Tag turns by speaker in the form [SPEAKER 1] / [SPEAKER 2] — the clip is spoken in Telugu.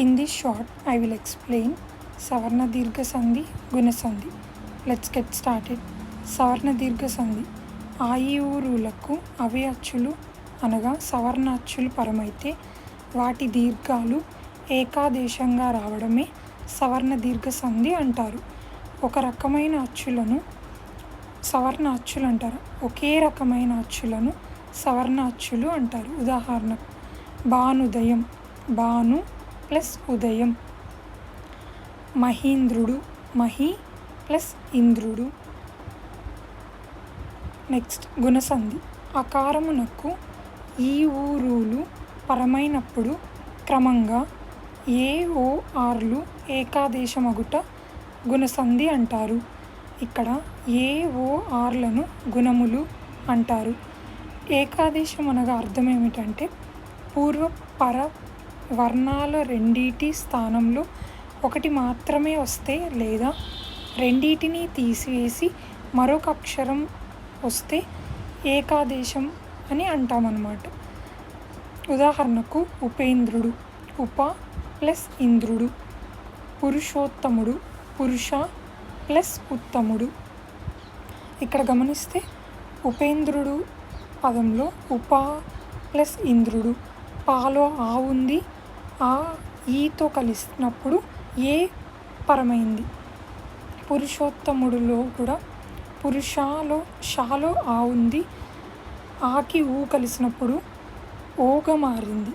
[SPEAKER 1] In this short, I will explain Savarna Dirgha Sandhi, Guna Sandhi. Let's get started. సవర్ణ దీర్ఘ సంధి ఆ ఈ ఊరులకు అవే అచ్చులు అనగా సవర్ణ అచ్చులు పరమైతే వాటి దీర్ఘాలు ఏకాదేశంగా రావడమే సవర్ణ దీర్ఘ సంధి అంటారు. ఒక రకమైన అచ్చులను సవర్ణ అచ్చులు అంటారు. ఒకే రకమైన అచ్చులను సవర్ణ అచ్చులు అంటారు. ఉదాహరణకు భానుదయం, భాను ప్లస్ ఉదయం. మహీంద్రుడు, మహి ప్లస్ ఇంద్రుడు. నెక్స్ట్ గుణసంధి అకారమునకు ఈ ఊరులు పరమైనప్పుడు క్రమంగా ఏ ఓ ఆర్లు ఏకాదేశమగుట గుణసంధి అంటారు. ఇక్కడ ఏ ఓ ఆర్లను గుణములు అంటారు. ఏకాదేశం అనగా అర్థం ఏమిటంటే పూర్వ పర వర్ణాల రెండిటి స్థానంలో ఒకటి మాత్రమే వస్తే లేదా రెండిటిని తీసివేసి మరొక అక్షరం వస్తే ఏకాదేశం అని అంటామన్నమాట. ఉదాహరణకు ఉపేంద్రుడు, ఉప ప్లస్ ఇంద్రుడు. పురుషోత్తముడు, పురుష ప్లస్ ఉత్తముడు. ఇక్కడ గమనిస్తే ఉపేంద్రుడు పదంలో ఉప ప్లస్ ఇంద్రుడు, పాలో ఆ ఉంది, ఆ ఈతో కలిసినప్పుడు ఏ పరమైంది. పురుషోత్తముడులో కూడా పురుషాలో షాలో ఆ ఉంది, ఆకి ఊ కలిసినప్పుడు ఓగా మారింది.